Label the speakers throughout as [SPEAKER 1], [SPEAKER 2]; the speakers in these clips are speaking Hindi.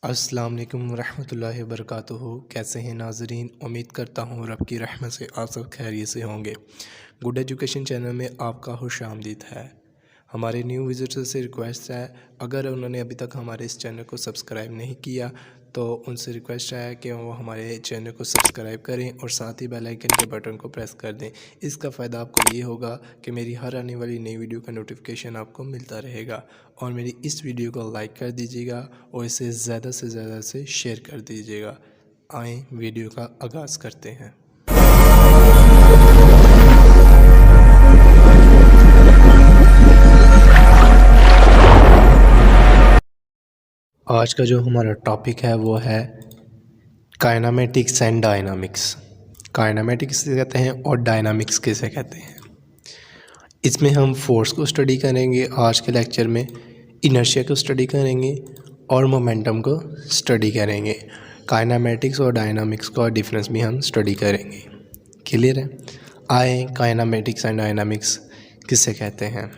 [SPEAKER 1] अस्सलाम वालेकुम रहमतुल्लाहि व बरकातुहू। कैसे हैं नाज़रीन? उम्मीद करता हूँ रब की रहमत से आप सब खैरियत से होंगे। गुड एजुकेशन चैनल में आपका खुशामदीद है। हमारे न्यू विजिटर्स से रिक्वेस्ट है, अगर उन्होंने अभी तक हमारे इस चैनल को सब्सक्राइब नहीं किया तो उनसे रिक्वेस्ट है कि वो हमारे चैनल को सब्सक्राइब करें और साथ ही बेल आइकन के बटन को प्रेस कर दें। इसका फ़ायदा आपको ये होगा कि मेरी हर आने वाली नई वीडियो का नोटिफिकेशन आपको मिलता रहेगा। और मेरी इस वीडियो को लाइक कर दीजिएगा और इसे ज़्यादा से ज़्यादा से शेयर कर दीजिएगा। आएँ वीडियो का आगाज़ करते हैं। आज का जो हमारा टॉपिक है वो है काइनेमेटिक्स एंड डायनामिक्स। काइनेमेटिक्स किसे कहते हैं और डायनामिक्स किसे कहते हैं। इसमें हम फोर्स को स्टडी करेंगे आज के लेक्चर में, इनर्शिया को स्टडी करेंगे और मोमेंटम को स्टडी करेंगे। काइनेमेटिक्स और डायनामिक्स का डिफरेंस भी हम स्टडी करेंगे। क्लियर है? आए काइनेमेटिक्स एंड डायनामिक्स किसे कहते हैं।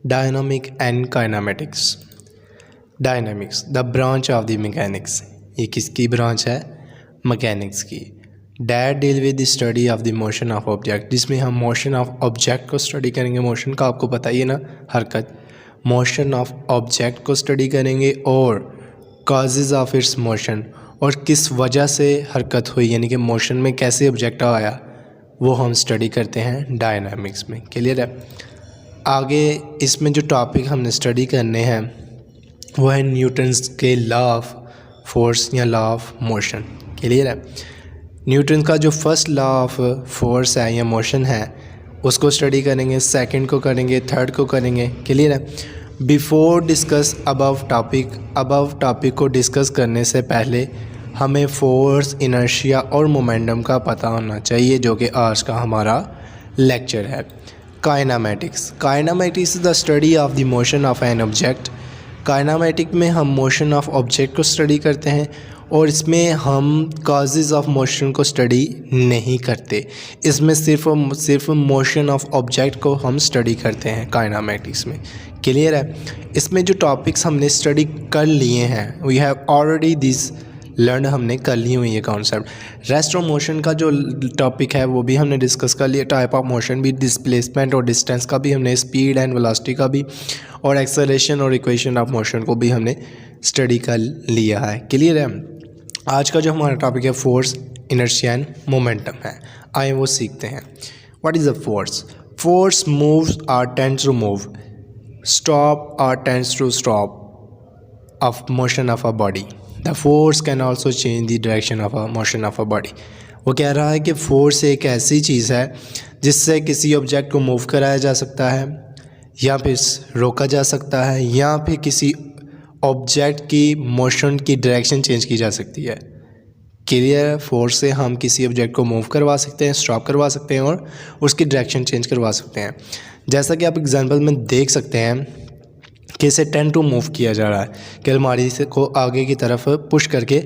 [SPEAKER 1] Dynamic and kinematics. Dynamics the branch of the mechanics. ये किसकी ब्रांच है? मैकेनिक्स की। That deal with the study of the motion of object, जिसमें हम मोशन ऑफ ऑब्जेक्ट को स्टडी करेंगे। मोशन का आपको पता ही है ना, हरकत। मोशन ऑफ ऑब्जेक्ट को स्टडी करेंगे और कॉजेज़ ऑफ इट्स मोशन, और किस वजह से हरकत हुई, यानी कि मोशन में कैसे ऑब्जेक्ट आया, वो हम स्टडी करते हैं डायनामिक्स में। क्लियर है? आगे इसमें जो टॉपिक हमने स्टडी करने हैं वो है न्यूटन्स के लॉ ऑफ फोर्स या लॉ ऑफ मोशन। क्लियर है? न्यूटन का जो फर्स्ट लॉ ऑफ फोर्स है या मोशन है उसको स्टडी करेंगे, सेकंड को करेंगे, थर्ड को करेंगे। क्लियर है? बिफोर डिस्कस अबव टॉपिक को डिस्कस करने से पहले हमें फोर्स, इनर्शिया और मोमेंटम का पता होना चाहिए, जो कि आज का हमारा लेक्चर है। Kinematics is the study of the motion of an object. Kinematic में हम मोशन ऑफ ऑब्जेक्ट को स्टडी करते हैं और इसमें हम कॉजेज़ ऑफ मोशन को स्टडी नहीं करते। इसमें सिर्फ मोशन ऑफ ऑब्जेक्ट को हम स्टडी करते हैं काइनेमेटिक्स में। क्लियर है? इसमें जो टॉपिक्स हमने स्टडी कर लिए हैं, we have already this learn, हमने कर ली हुई है कॉन्सेप्ट। रेस्ट ऑफ मोशन का जो टॉपिक है वो भी हमने डिस्कस कर लिया। टाइप ऑफ मोशन भी, डिस्प्लेसमेंट और डिस्टेंस का भी हमने, स्पीड एंड वेलोसिटी का भी, और एक्सेलरेशन और इक्वेशन ऑफ मोशन को भी हमने स्टडी कर लिया है। क्लियर है? आज का जो हमारा टॉपिक है फोर्स, इनर्शिया एंड मोमेंटम है। आए वो सीखते हैं। What is a force? Force moves or tends to move, stop or tends to stop of motion of a body. The force can also change the direction of a motion of a body. वो कह रहा है कि फोर्स एक ऐसी चीज़ है जिससे किसी ऑब्जेक्ट को मूव कराया जा सकता है, या फिर रोका जा सकता है, या फिर किसी ऑब्जेक्ट की मोशन की डायरेक्शन चेंज की जा सकती है। क्लियर? फोर्स से हम किसी ऑब्जेक्ट को मूव करवा सकते हैं, स्टॉप करवा सकते हैं और उसकी डायरेक्शन चेंज करवा सकते हैं। जैसा कि आप एग्जांपल में देख सकते हैं कि इसे टेंड टू मूव किया जा रहा है, कि अलमारी से को आगे की तरफ पुश करके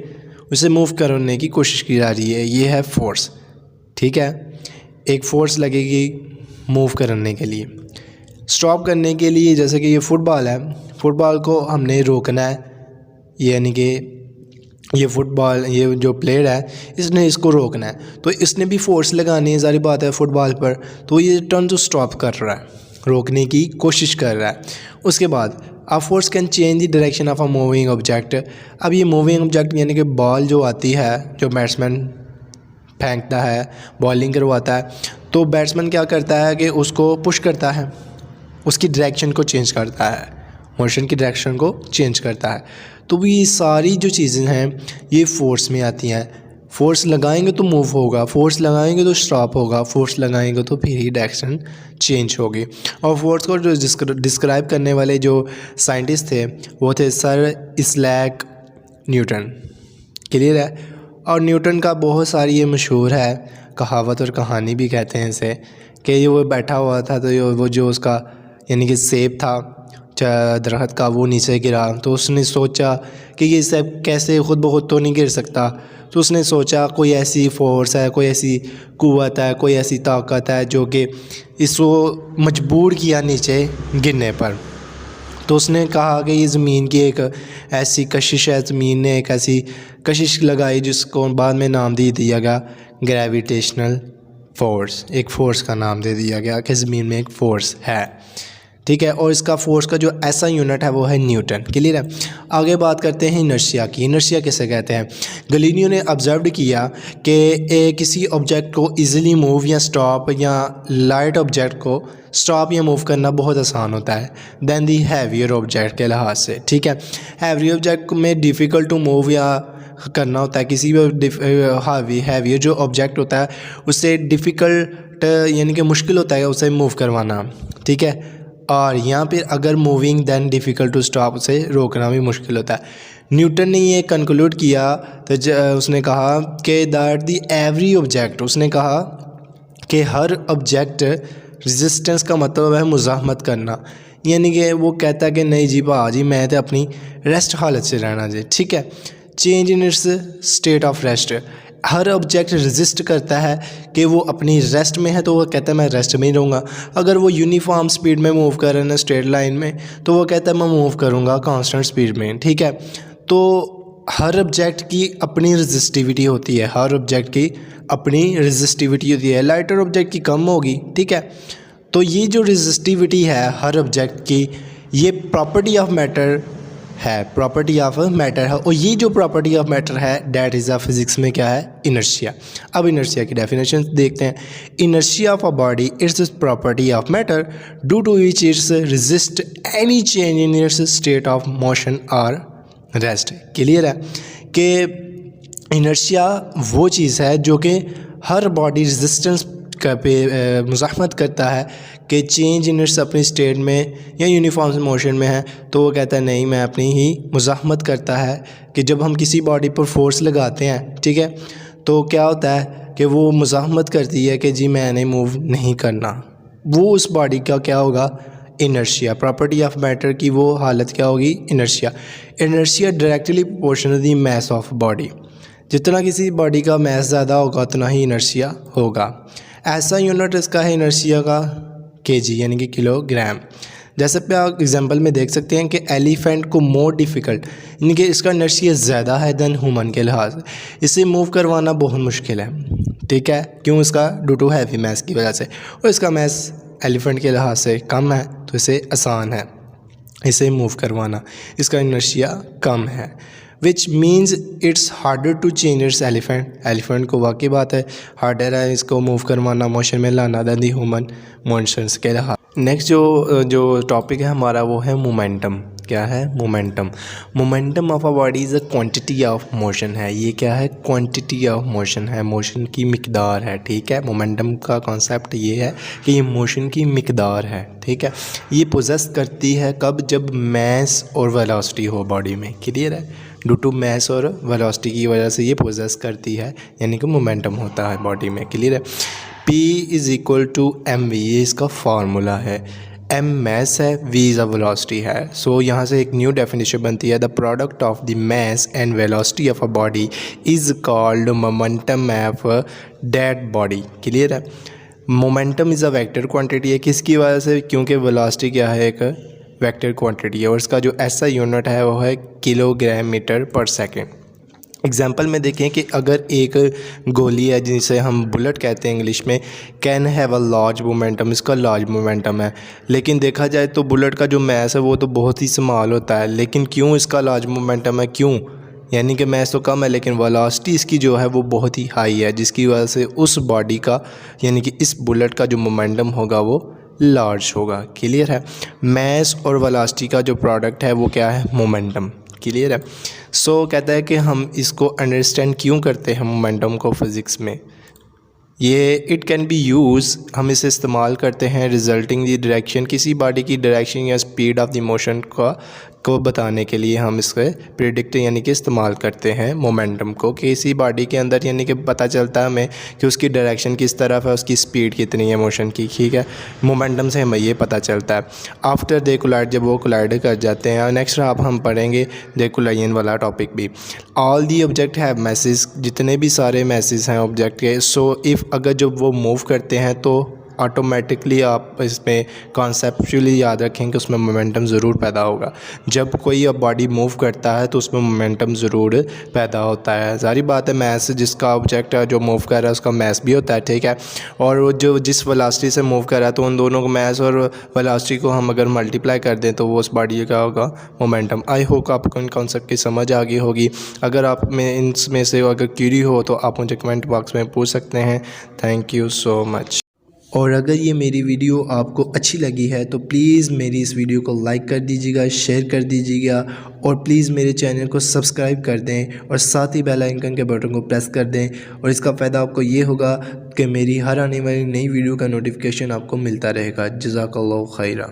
[SPEAKER 1] उसे मूव करने की कोशिश की जा रही है। ये है फोर्स। ठीक है? एक फोर्स लगेगी मूव करने के लिए। स्टॉप करने के लिए, जैसे कि ये फुटबॉल है, फुटबॉल को हमने रोकना है, यानी कि ये फुटबॉल, ये जो प्लेयर है इसने इसको रोकना है, तो इसने भी फोर्स लगानी है, ज़ाहिर बात है, फुटबॉल पर। तो ये टर्न टू स्टॉप कर रहा है, रोकने की कोशिश कर रहा है। उसके बाद a force can change the direction of a moving object. अब ये मूविंग ऑब्जेक्ट यानी कि बॉल जो आती है, जो बैट्समैन फेंकता है, बॉलिंग करवाता है, तो बैट्समैन क्या करता है कि उसको पुश करता है, उसकी डायरेक्शन को चेंज करता है, मोशन की डायरेक्शन को चेंज करता है। तो ये सारी जो चीज़ें हैं ये फोर्स में आती हैं। फोर्स लगाएंगे तो मूव होगा, फोर्स लगाएंगे तो स्टॉप होगा, फोर्स लगाएंगे तो फिर ही डायरेक्शन चेंज होगी। और फोर्स को जो डिस्क्राइब करने वाले जो साइंटिस्ट थे वो थे सर इसैक न्यूटन। क्लियर है? और न्यूटन का बहुत सारी ये मशहूर है कहावत और कहानी भी कहते हैं इसे, कि ये वो बैठा हुआ था तो वो जो उसका यानी कि सेब था दरख्त का, वो नीचे गिरा, तो उसने सोचा कि ये सेब कैसे खुद ब खुद तो नहीं गिर सकता। तो उसने सोचा कोई ऐसी फोर्स है, कोई ऐसी कुव्वत है, कोई ऐसी ताकत है जो कि इसको मजबूर किया नीचे गिरने पर। तो उसने कहा कि ये ज़मीन की एक ऐसी कशिश है, ज़मीन ने एक ऐसी कशिश लगाई जिसको बाद में नाम दे दिया गया ग्रेविटेशनल फ़ोर्स। एक फ़ोर्स का नाम दे दिया गया कि ज़मीन में एक फ़ोर्स है, ठीक है। और इसका फ़ोर्स का जो ऐसा यूनिट है वो है न्यूटन। क्लियर है। आगे बात करते हैं इनर्शिया की। इनर्शिया किसे कहते हैं? गैलीलियो ने ऑब्जर्व किया कि किसी ऑब्जेक्ट को इजीली मूव या स्टॉप या लाइट ऑब्जेक्ट को स्टॉप या मूव करना बहुत आसान होता है दैन दी हैवियर ऑब्जेक्ट के लिहाज से, ठीक है। हैवी ऑब्जेक्ट में डिफ़िकल्ट टू मूव या करना होता है। किसी भी हैवी जो ऑब्जेक्ट होता है उससे डिफ़िकल्ट यानी कि मुश्किल होता है उसे मूव करवाना, ठीक है। और यहाँ पे अगर moving then difficult to stop, उसे रोकना भी मुश्किल होता है। न्यूटन ने ये कंक्लूड किया तो उसने कहा कि दैट दी एवरी ऑब्जेक्ट, उसने कहा कि हर ऑब्जेक्ट रेजिस्टेंस का मतलब है मुज़ाहमत करना, यानी कि वो कहता है कि नहीं जी जी मैं तो अपनी रेस्ट हालत से रहना जी, ठीक है। Change in its state of rest, her object resist करता है कि वो अपनी रेस्ट में है तो वो कहता है मैं रेस्ट में ही रहूँगा। अगर वो यूनिफॉर्म स्पीड में मूव कर रहे हैं स्ट्रेट लाइन में तो वो कहता है मैं मूव करूँगा कांस्टेंट स्पीड में, ठीक है। तो हर ऑब्जेक्ट की अपनी रेजिस्टिविटी होती है, हर ऑब्जेक्ट की अपनी रेजिस्टिविटी होती है। लाइटर ऑब्जेक्ट की कम होगी, ठीक है। तो ये जो रेजिस्टिविटी है हर ऑब्जेक्ट की, ये प्रॉपर्टी ऑफ मैटर है, प्रॉपर्टी ऑफ मैटर है। और ये जो प्रॉपर्टी ऑफ मैटर है डैट इज़ अ फिज़िक्स में क्या है? इनर्शिया। अब इनर्शिया की डेफिनेशन देखते हैं। Inertia of a body its property of matter due to which its resist any change in its state of motion और रेस्ट। क्लियर है कि इनर्शिया वो चीज़ है जो कि हर बॉडी रेजिस्टेंस पे मुज़ाहमत करता है कि चेंज इन इट्स अपनी स्टेट में या यूनिफॉर्म मोशन में है तो वो कहता है नहीं मैं अपनी ही मुज़ाहमत करता है कि जब हम किसी बॉडी पर फोर्स लगाते हैं, ठीक है, तो क्या होता है कि वो मुज़ाहमत करती है कि जी मैंने मूव नहीं करना। वो उस बॉडी का क्या होगा? इनर्शिया। प्रॉपर्टी ऑफ मैटर की वो हालत क्या होगी? Inertia. Inertia directly proportional the mass of body, जितना किसी बॉडी का मैस ज़्यादा होगा उतना ही इनर्शिया होगा। ऐसा यूनिट इसका है इनर्शिया का केजी यानी कि किलोग्राम। जैसे पे आप एग्जांपल में देख सकते हैं कि एलिफेंट को मोर डिफ़िकल्ट यानी कि इसका इनर्शिया ज़्यादा है दैन ह्यूमन के लिहाज से, इसे मूव करवाना बहुत मुश्किल है, ठीक है। क्यों? इसका ड्यू टू हैवी मैस की वजह से, और इसका मैस एलिफेंट के लिहाज से कम है तो इसे आसान है इसे मूव करवाना, इसका इनर्शिया कम है। Which means it's harder to change its elephant को वाकई बात है हार्डर है इसको मूव करवाना, मोशन में लाना दैन दी ह्यूमन मोशंस के लिहाज। नेक्स्ट जो टॉपिक है हमारा वो है मोमेंटम। क्या है? Momentum. Momentum of a body is a quantity of motion है। ये क्या है? क्वांटिटी ऑफ मोशन है, मोशन की मिकदार है, ठीक है। मोमेंटम का कॉन्सेप्ट ये है कि ये मोशन की मिकदार है, ठीक है। ये पोजेस करती है कब? जब मैस और वेलोसिटी हो बॉडी में। क्लियर है? ड्यू टू मैस और वेलोसिटी की वजह से ये पोजेस करती है, यानी कि मोमेंटम होता है बॉडी में। क्लियर है? P is equal to mv, ये इसका फार्मूला है। m मैस है, v इज़ अ वेलोसिटी है। सो यहाँ से एक न्यू डेफिनेशन बनती है, the product of the mass and velocity of a body is called momentum of that body. Clear है? Momentum is a vector quantity है, किसकी वजह से? क्योंकि वेलोसिटी क्या है? एक वेक्टर क्वांटिटी है और इसका जो ऐसा यूनिट है वो है किलोग्राम मीटर पर सेकेंड। एग्जाम्पल में देखें कि अगर एक गोली है जिसे हम बुलेट कहते हैं इंग्लिश में, can have a large momentum, इसका लार्ज मोमेंटम है। लेकिन देखा जाए तो बुलेट का जो मैस है वो तो बहुत ही स्मॉल होता है, लेकिन क्यों इसका लार्ज मोमेंटम है? क्यों? यानी कि मैस तो कम है लेकिन वेलोसिटी इसकी जो है वो बहुत ही हाई है, जिसकी वजह से उस बॉडी का यानी कि इस बुलेट का जो मोमेंटम होगा वो लार्ज होगा। क्लियर है? मैस और वेलोसिटी का जो प्रोडक्ट है वो क्या है? मोमेंटम। क्लियर है? सो कहता है कि हम इसको अंडरस्टैंड क्यों करते हैं मोमेंटम को फिज़िक्स में। ये इट कैन बी यूज़, हम इसे इस्तेमाल करते हैं रिजल्टिंग दी डायरेक्शन, किसी बॉडी की डायरेक्शन या स्पीड ऑफ द मोशन को बताने के लिए हम इसके प्रिडिक्ट यानी कि इस्तेमाल करते हैं मोमेंटम को किसी बॉडी के अंदर, यानी कि पता चलता है हमें कि उसकी डायरेक्शन किस तरफ है, उसकी स्पीड कितनी है मोशन की। ठीक है, मोमेंटम से हमें ये पता चलता है। आफ्टर दे कोलाइड, जब वो कोलाइड कर जाते हैं। और नेक्स्ट आप हम पढ़ेंगे दे कोलाइन वाला टॉपिक भी। All the object have message, जितने भी सारे मैसेज हैं ऑब्जेक्ट के। सो इफ़ अगर जब वो मूव करते हैं तो ऑटोमेटिकली आप इसमें कॉन्सेप्चुअली याद रखें कि उसमें मोमेंटम ज़रूर पैदा होगा। जब कोई अब बॉडी मूव करता है तो उसमें मोमेंटम ज़रूर पैदा होता है। सारी बात है, मैस जिसका ऑब्जेक्ट है जो मूव कर रहा है उसका मैस भी होता है, ठीक है। और वो जो जिस वेलोसिटी से मूव कर रहा है तो उन दोनों को मैस और वेलोसिटी को हम अगर मल्टीप्लाई कर दें तो वो उस बॉडी का होगा मोमेंटम। आई होप आपको इन कॉन्सेप्ट की समझ आ गई होगी। अगर आप में इनमें से अगर क्यूरी हो तो आप मुझे कमेंट बॉक्स में पूछ सकते हैं। Thank you so much. और अगर ये मेरी वीडियो आपको अच्छी लगी है तो प्लीज़ मेरी इस वीडियो को लाइक कर दीजिएगा, शेयर कर दीजिएगा और प्लीज़ मेरे चैनल को सब्सक्राइब कर दें और साथ ही बेल आइकन के बटन को प्रेस कर दें। और इसका फ़ायदा आपको ये होगा कि मेरी हर आने वाली नई वीडियो का नोटिफिकेशन आपको मिलता रहेगा। जज़ाकल्लाहु खैरा।